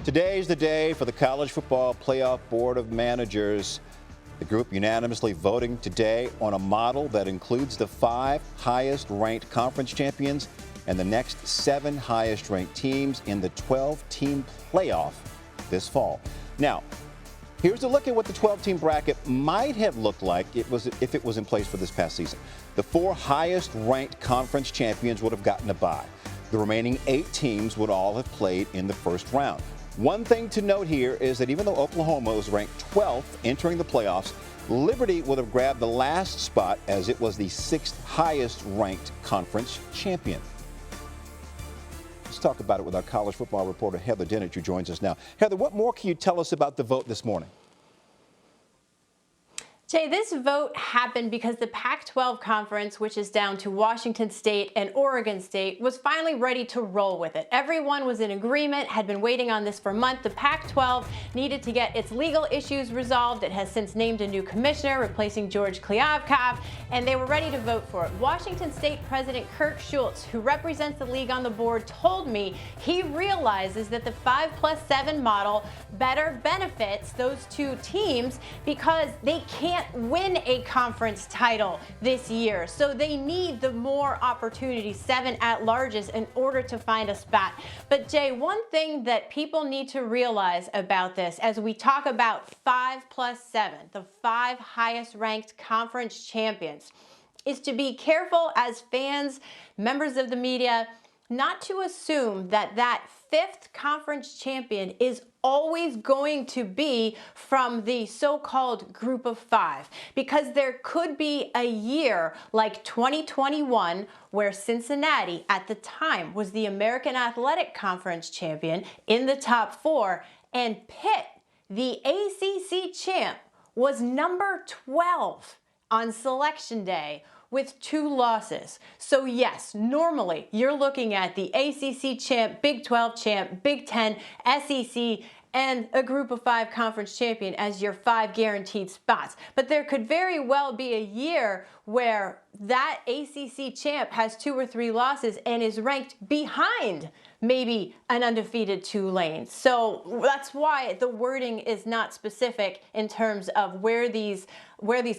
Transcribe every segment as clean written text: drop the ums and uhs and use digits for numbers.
Today is the day for the College Football Playoff Board of Managers. The group unanimously voting today on a model that includes the 5 highest-ranked conference champions and the next 7 highest-ranked teams in the 12-team playoff this fall. Now, here's a look at what the 12-team bracket might have looked like if it was in place for this past season. The 4 highest-ranked conference champions would have gotten a bye. The remaining 8 teams would all have played in the first round. One thing to note here is that even though Oklahoma was ranked 12th entering the playoffs, Liberty would have grabbed the last spot as it was the 6th highest-ranked conference champion. Let's talk about it with our college football reporter, Heather Dinich, who joins us now. Heather, what more can you tell us about the vote this morning? Jay, this vote happened because the Pac-12 conference, which is down to Washington State and Oregon State, was finally ready to roll with it. Everyone was in agreement, had been waiting on this for months. The Pac-12 needed to get its legal issues resolved. It has since named a new commissioner, replacing George Kliavkoff, and they were ready to vote for it. Washington State President Kirk Schultz, who represents the league on the board, told me he realizes that the 5+7 model better benefits those 2 teams because they can't win a conference title this year. So they need the more opportunities, 7 at-larges, in order to find a spot. But Jay, one thing that people need to realize about this as we talk about 5+7, the 5 highest-ranked conference champions, is to be careful as fans, members of the media, not to assume that that 5th conference champion is always going to be from the so-called group of 5, because there could be a year like 2021 where Cincinnati at the time was the American Athletic Conference champion in the top 4, and Pitt, the ACC champ, was number 12 on selection day with 2 losses. So yes, normally you're looking at the ACC champ, Big 12 champ, Big 10, SEC, and a group of 5 conference champion as your 5 guaranteed spots. But there could very well be a year where that ACC champ has 2 or 3 losses and is ranked behind maybe an undefeated Tulane. So that's why the wording is not specific in terms of where these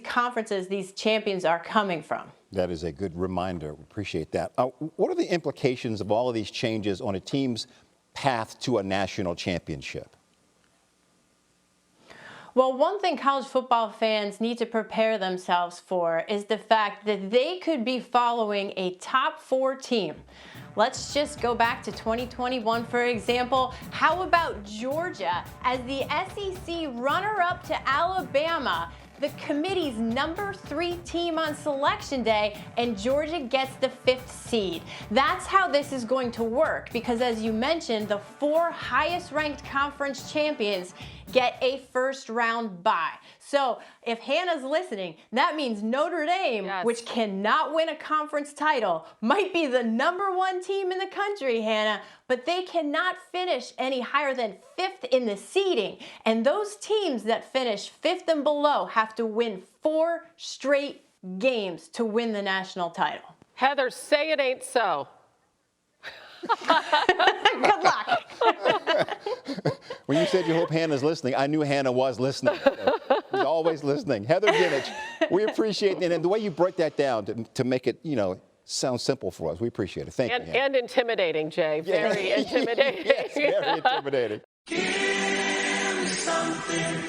conferences, these champions are coming from. That is a good reminder. We appreciate that. What are the implications of all of these changes on a team's path to a national championship? Well, one thing college football fans need to prepare themselves for is the fact that they could be following a top 4 team. Let's just go back to 2021, for example. How about Georgia as the SEC runner-up to Alabama, the committee's number 3 team on selection day, and Georgia gets the 5th seed? That's how this is going to work, because as you mentioned, the 4 highest ranked conference champions get a first round bye. So if Hannah's listening, that means Notre Dame, yes, which cannot win a conference title, might be the number 1 team in the country, Hannah, but they cannot finish any higher than 5th in the seeding. And those teams that finish 5th and below have to win 4 straight games to win the national title. Heather, say it ain't so. Good luck. When you said you hope Hannah's listening, I knew Hannah was listening. She's always listening. Heather Dinich, we appreciate it. And the way you break that down to make it, sound simple for us, we appreciate it. Thank you, Hannah. And intimidating, Jay. Very intimidating. Yes, very intimidating. Give me something.